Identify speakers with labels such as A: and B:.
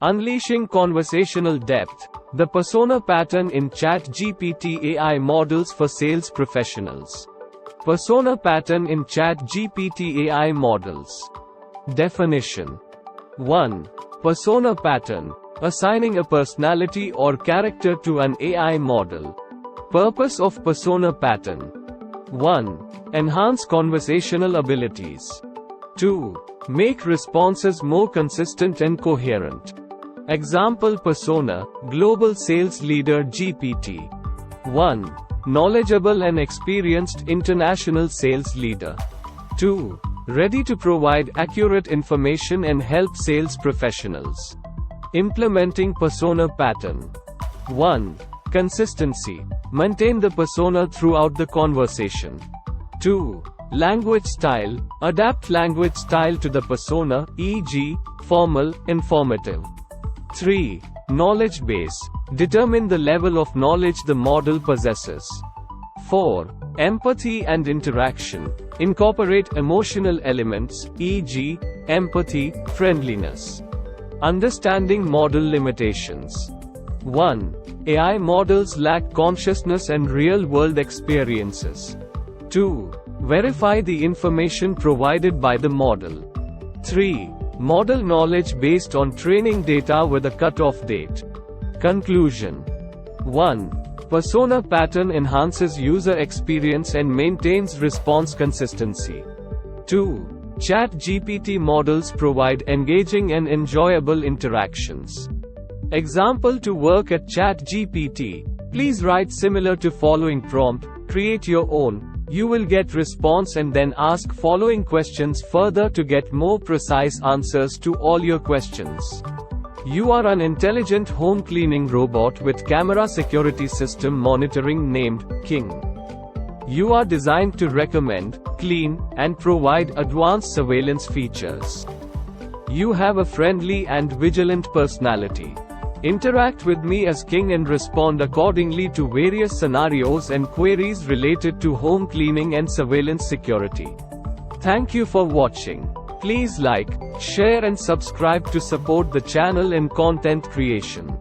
A: Unleashing conversational depth. The persona pattern in Chat GPT AI models for sales professionals. Persona pattern in Chat GPT AI models. Definition. 1. Persona pattern. Assigning a personality or character to an AI model. Purpose of persona pattern. 1. Enhance conversational abilities. 2. Make responses more consistent and coherent. Example persona, Global Sales Leader GPT. 1. Knowledgeable and experienced international sales leader. 2. Ready to provide accurate information and help sales professionals. Implementing persona pattern. 1. Consistency. Maintain the persona throughout the conversation. 2. Language style. Adapt language style to the persona, e.g., formal, informative. 3. Knowledge base. Determine the level of knowledge the model possesses. 4. Empathy and interaction. Incorporate emotional elements, e.g., empathy, friendliness. Understanding model limitations. 1. AI models lack consciousness and real-world experiences. 2. Verify the information provided by the model. 3. Model knowledge based on training data with a cutoff date. Conclusion. 1. Persona pattern enhances user experience and maintains response consistency. 2. Chat GPT models provide engaging and enjoyable interactions. Example to work at Chat GPT. Please write similar to following prompt, create your own. You will get response and then ask following questions further to get more precise answers to all your questions. You are an intelligent home cleaning robot with camera security system monitoring named King. You are designed to recommend, clean, and provide advanced surveillance features. You have a friendly and vigilant personality. Interact with me as King and respond accordingly to various scenarios and queries related to home cleaning and surveillance security. Thank you for watching. Please like, share and subscribe to support the channel and content creation.